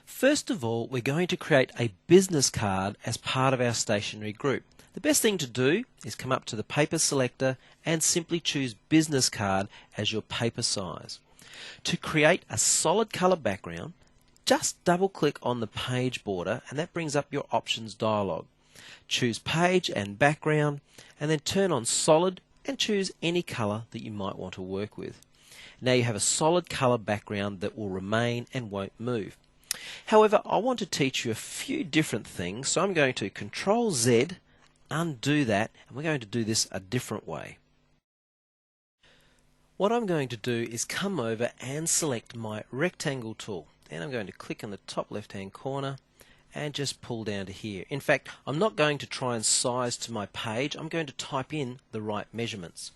First of all, we're going to create a business card as part of our stationery group. The best thing to do is come up to the paper selector and simply choose business card as your paper size. To create a solid colour background, just double click on the page border and that brings up your options dialog. Choose page and background and then turn on solid and choose any colour that you might want to work with. Now you have a solid colour background that will remain and won't move. However, I want to teach you a few different things, so I'm going to Control Z, undo that, and we're going to do this a different way. What I'm going to do is come over and select my rectangle tool, and I'm going to click on the top left hand corner and just pull down to here. In fact, I'm not going to try and size to my page, I'm going to type in the right measurements.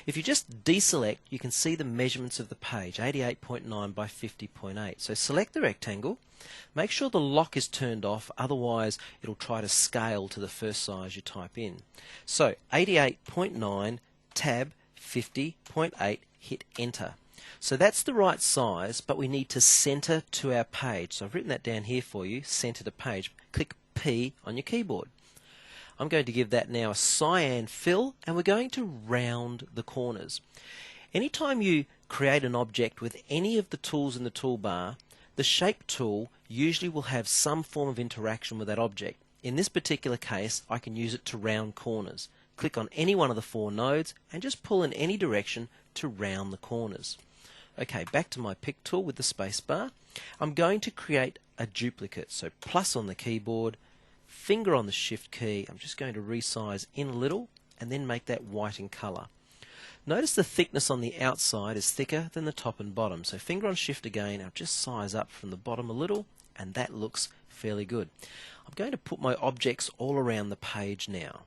If you just deselect, you can see the measurements of the page, 88.9 by 50.8. So select the rectangle, make sure the lock is turned off, otherwise it'll try to scale to the first size you type in. So 88.9 tab 50.8, hit enter. So that's the right size, but we need to center to our page. So I've written that down here for you, center to page. Click P on your keyboard. I'm going to give that now a cyan fill, and we're going to round the corners. Anytime you create an object with any of the tools in the toolbar, the shape tool usually will have some form of interaction with that object. In this particular case, I can use it to round corners. Click on any one of the four nodes and just pull in any direction to round the corners. Okay, back to my pick tool with the space bar. I'm going to create a duplicate. So plus on the keyboard, finger on the shift key. I'm just going to resize in a little and then make that white in color. Notice the thickness on the outside is thicker than the top and bottom. So finger on shift again, I'll just size up from the bottom a little, and that looks fairly good. I'm going to put my objects all around the page now.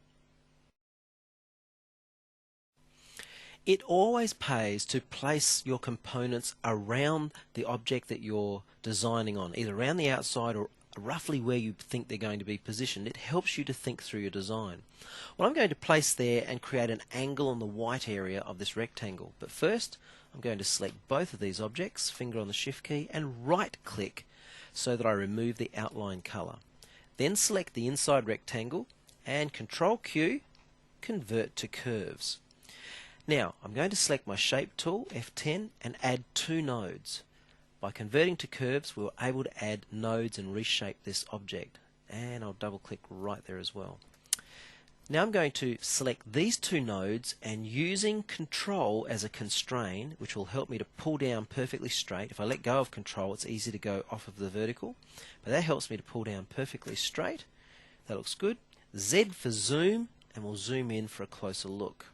It always pays to place your components around the object that you're designing on, either around the outside or roughly where you think they're going to be positioned. It helps you to think through your design. Well, I'm going to place there and create an angle on the white area of this rectangle. But first, I'm going to select both of these objects, finger on the shift key, and right click so that I remove the outline color. Then select the inside rectangle and Control Q, convert to curves. Now, I'm going to select my shape tool, F10, and add two nodes. By converting to curves, we were able to add nodes and reshape this object. And I'll double click right there as well. Now I'm going to select these two nodes and using Control as a constraint, which will help me to pull down perfectly straight. If I let go of Control, it's easy to go off of the vertical, but that helps me to pull down perfectly straight. That looks good. Z for zoom, and we'll zoom in for a closer look.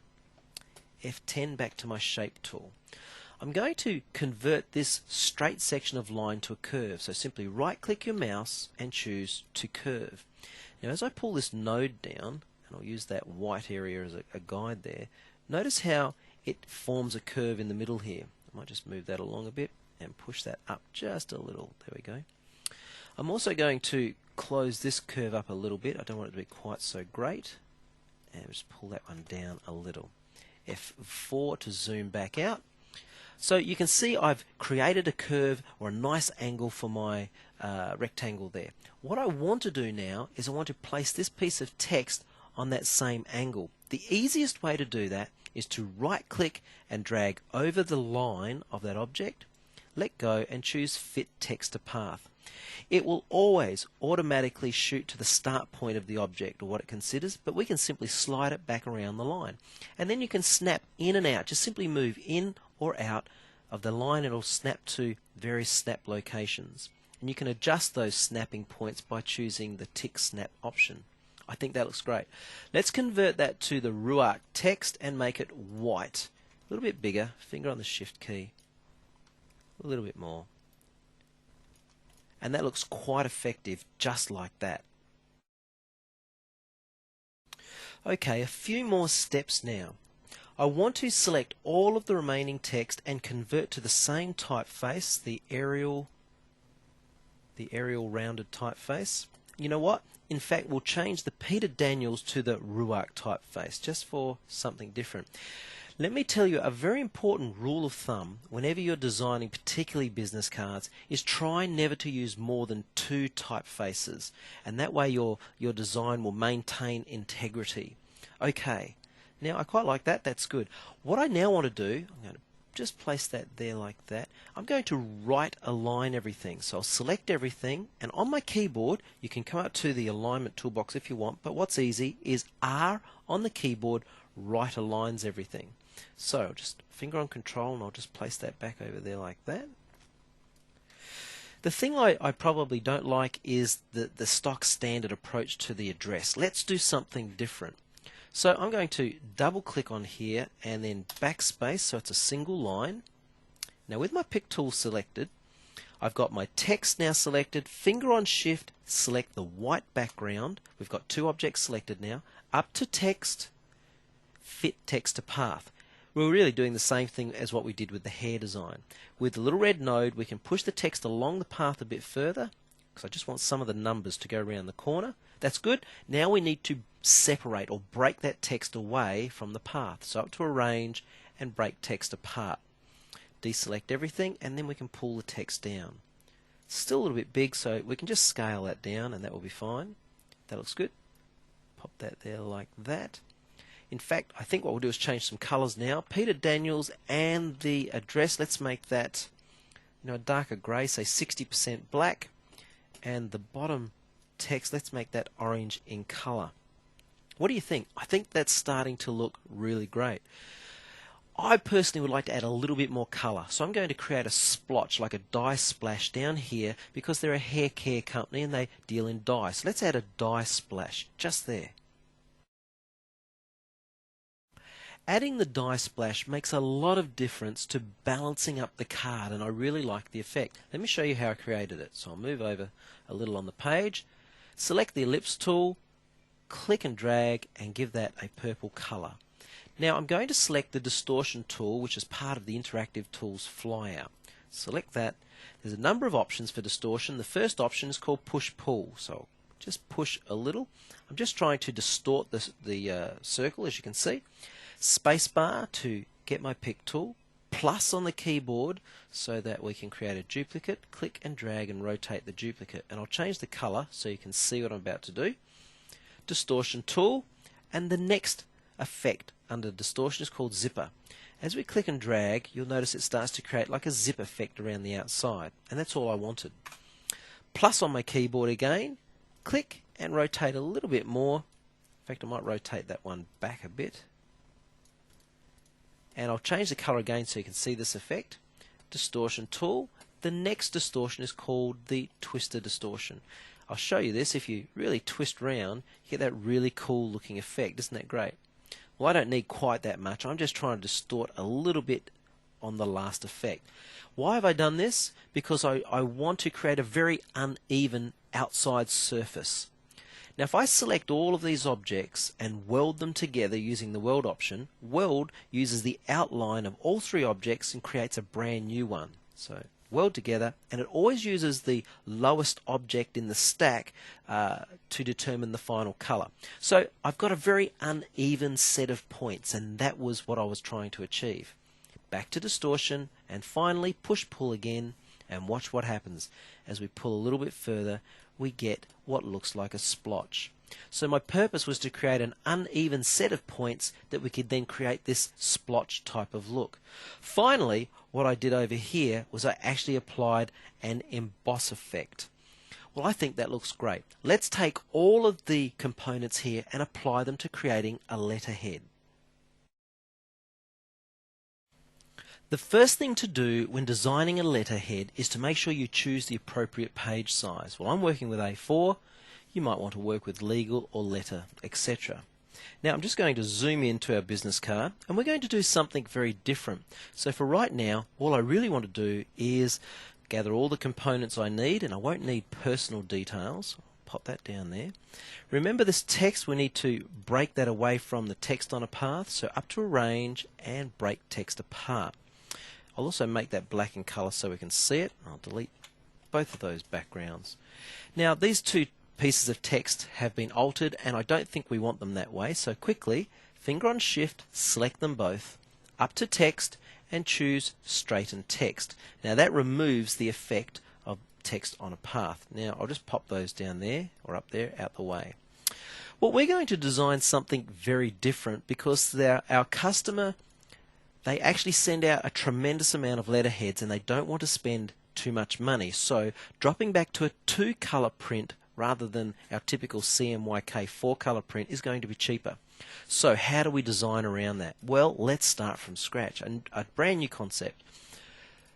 F10 back to my shape tool. I'm going to convert this straight section of line to a curve, so simply right click your mouse and choose to curve. Now as I pull this node down, and I'll use that white area as a guide there, notice how it forms a curve in the middle here. I might just move that along a bit and push that up just a little. There we go. I'm also going to close this curve up a little bit. I don't want it to be quite so great, and just pull that one down a little. F4 to zoom back out. So you can see I've created a curve or a nice angle for my rectangle there. What I want to do now is I want to place this piece of text on that same angle. The easiest way to do that is to right click and drag over the line of that object, let go and choose Fit Text to Path. It will always automatically shoot to the start point of the object or what it considers, but we can simply slide it back around the line. And then you can snap in and out. Just simply move in or out of the line. It'll snap to various snap locations. And you can adjust those snapping points by choosing the Tick Snap option. I think that looks great. Let's convert that to the Ruark text and make it white. A little bit bigger. Finger on the Shift key. A little bit more. And that looks quite effective, just like that. Okay, a few more steps now. I want to select all of the remaining text and convert to the same typeface, the Arial rounded typeface. You know what? In fact, we'll change the Peter Daniels to the Ruark typeface, just for something different. Let me tell you a very important rule of thumb whenever you're designing particularly business cards is try never to use more than 2 typefaces, and that way your design will maintain integrity. Okay, now I quite like that, that's good. What I now want to do, I'm going to just place that there like that. I'm going to right align everything. So I'll select everything, and on my keyboard you can come out to the alignment toolbox if you want, but what's easy is R on the keyboard right aligns everything. So I'll just finger on control and I'll just place that back over there like that. The thing I probably don't like is the stock standard approach to the address. Let's do something different. So I'm going to double click on here and then backspace so it's a single line. Now with my pick tool selected, I've got my text now selected, finger on shift, select the white background. We've got 2 objects selected now. Up to text, fit text to path. We're really doing the same thing as what we did with the hair design. With the little red node we can push the text along the path a bit further because I just want some of the numbers to go around the corner. That's good. Now we need to separate or break that text away from the path. So up to arrange and break text apart. Deselect everything and then we can pull the text down. It's still a little bit big, so we can just scale that down and that will be fine. That looks good. Pop that there like that. In fact, I think what we'll do is change some colours now. Peter Daniels and the address, let's make that a darker grey, say 60% black. And the bottom text, let's make that orange in colour. What do you think? I think that's starting to look really great. I personally would like to add a little bit more colour, so I'm going to create a splotch, like a dye splash down here, because they're a hair care company and they deal in dye. So let's add a dye splash just there. Adding the dye splash makes a lot of difference to balancing up the card, and I really like the effect. Let me show you how I created it. So I'll move over a little on the page, select the ellipse tool, click and drag and give that a purple colour. Now I'm going to select the distortion tool, which is part of the interactive tools flyout. Select that. There's a number of options for distortion. The first option is called push pull, so just push a little. I'm just trying to distort the circle, as you can see. Spacebar to get my pick tool, plus on the keyboard so that we can create a duplicate, click and drag and rotate the duplicate, and I'll change the colour so you can see what I'm about to do. Distortion tool, and the next effect under distortion is called zipper. As we click and drag, you'll notice it starts to create like a zip effect around the outside, and that's all I wanted. Plus on my keyboard again, click and rotate a little bit more. In fact, I might rotate that one back a bit. And I'll change the colour again so you can see this effect. Distortion tool. The next distortion is called the twister distortion. I'll show you this. If you really twist round, you get that really cool looking effect. Isn't that great? Well, I don't need quite that much. I'm just trying to distort a little bit on the last effect. Why have I done this? Because I want to create a very uneven outside surface. Now if I select all of these objects and weld them together using the weld option, weld uses the outline of all 3 objects and creates a brand new one. So weld together, and it always uses the lowest object in the stack to determine the final colour. So I've got a very uneven set of points, and that was what I was trying to achieve. Back to distortion, and finally push pull again, and watch what happens. As we pull a little bit further, we get what looks like a splotch. So my purpose was to create an uneven set of points that we could then create this splotch type of look. Finally, what I did over here was I actually applied an emboss effect. Well, I think that looks great. Let's take all of the components here and apply them to creating a letterhead. The first thing to do when designing a letterhead is to make sure you choose the appropriate page size. Well, I'm working with A4. You might want to work with legal or letter, etc. Now I'm just going to zoom into our business card, and we're going to do something very different. So for right now, all I really want to do is gather all the components I need, and I won't need personal details. Pop that down there. Remember this text, we need to break that away from the text on a path, so up to arrange and break text apart. I'll also make that black in colour so we can see it. I'll delete both of those backgrounds. Now these 2 pieces of text have been altered, and I don't think we want them that way, so quickly finger on shift, select them both, up to text and choose straighten text. Now that removes the effect of text on a path. Now I'll just pop those down there or up there out the way. Well, we're going to design something very different because our customer, they actually send out a tremendous amount of letterheads and they don't want to spend too much money. So dropping back to a 2-color print rather than our typical CMYK 4-color print is going to be cheaper. So how do we design around that? Well, let's start from scratch. A brand new concept.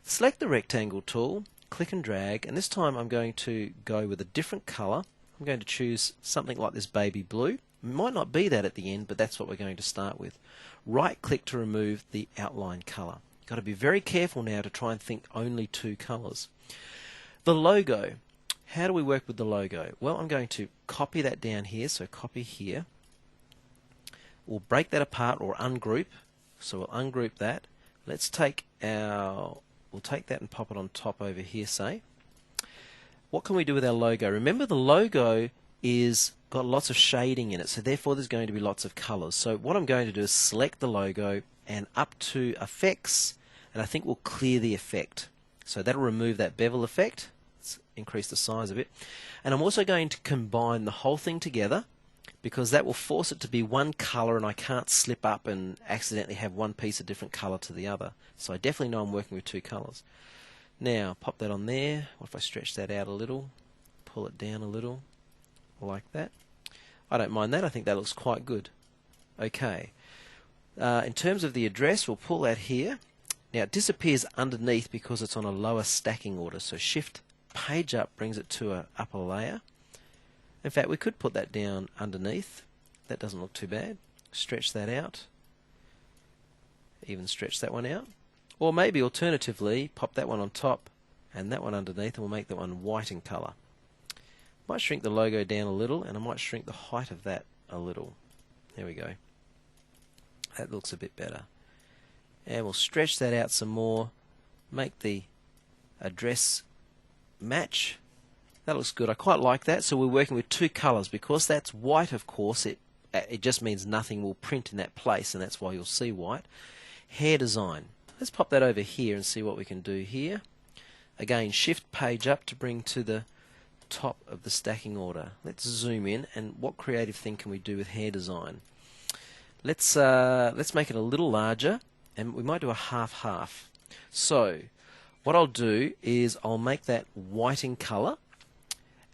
Select the rectangle tool, click and drag, and this time I'm going to go with a different color. I'm going to choose something like this baby blue. It might not be that at the end, but that's what we're going to start with. Right click to remove the outline color. You've got to be very careful now to try and think only 2 colors. The logo. How do we work with the logo? Well, I'm going to copy that down here, so copy here. We'll break that apart or ungroup. So we'll ungroup that. Let's take we'll take that and pop it on top over here, say. What can we do with our logo? Remember, the logo is got lots of shading in it, so therefore there's going to be lots of colors. So what I'm going to do is select the logo and up to effects, and I think we'll clear the effect. So that'll remove that bevel effect. Let's increase the size of it. And I'm also going to combine the whole thing together, because that will force it to be one color and I can't slip up and accidentally have one piece a different color to the other. So I definitely know I'm working with 2 colors. Now pop that on there. What if I stretch that out a little, pull it down a little, like that? I don't mind that. I think that looks quite good. Okay. In terms of the address, we'll pull that here. Now it disappears underneath because it's on a lower stacking order. So Shift Page Up brings it to an upper layer. In fact, we could put that down underneath. That doesn't look too bad. Stretch that out. Even stretch that one out. Or maybe alternatively, pop that one on top and that one underneath, and we'll make that one white in colour. Might shrink the logo down a little, and I might shrink the height of that a little. There we go. That looks a bit better. And we'll stretch that out some more. Make the address match. That looks good. I quite like that. So we're working with 2 colours. Because that's white, of course, it just means nothing will print in that place, and that's why you'll see white. Hair design. Let's pop that over here and see what we can do here. Again, Shift Page Up to bring to the top of the stacking order. Let's zoom in, and what creative thing can we do with hair design? Let's make it a little larger, and we might do a half-half. So what I'll do is I'll make that white in colour,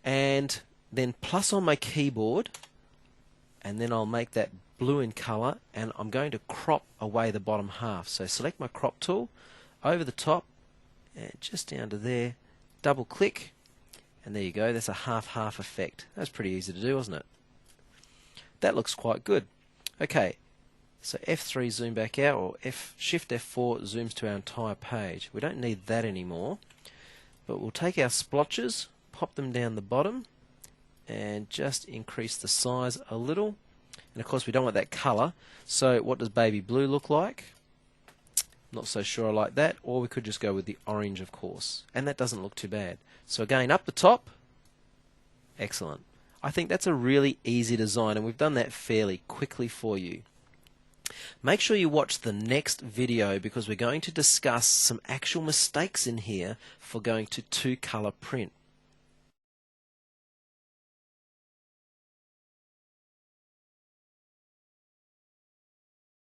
and then plus on my keyboard, and then I'll make that blue in colour, and I'm going to crop away the bottom half. So select my crop tool, over the top, and just down to there, double click, and there you go. That's a half-half effect. That's pretty easy to do, wasn't it? That looks quite good. Okay, so F3 zoom back out, or Shift F4 zooms to our entire page. We don't need that anymore, but we'll take our splotches, pop them down the bottom, and just increase the size a little. And of course we don't want that colour, so what does baby blue look like? Not so sure I like that, or we could just go with the orange, of course, and that doesn't look too bad. So again, up the top, excellent. I think that's a really easy design, and we've done that fairly quickly for you. Make sure you watch the next video, because we're going to discuss some actual mistakes in here for going to 2-color print.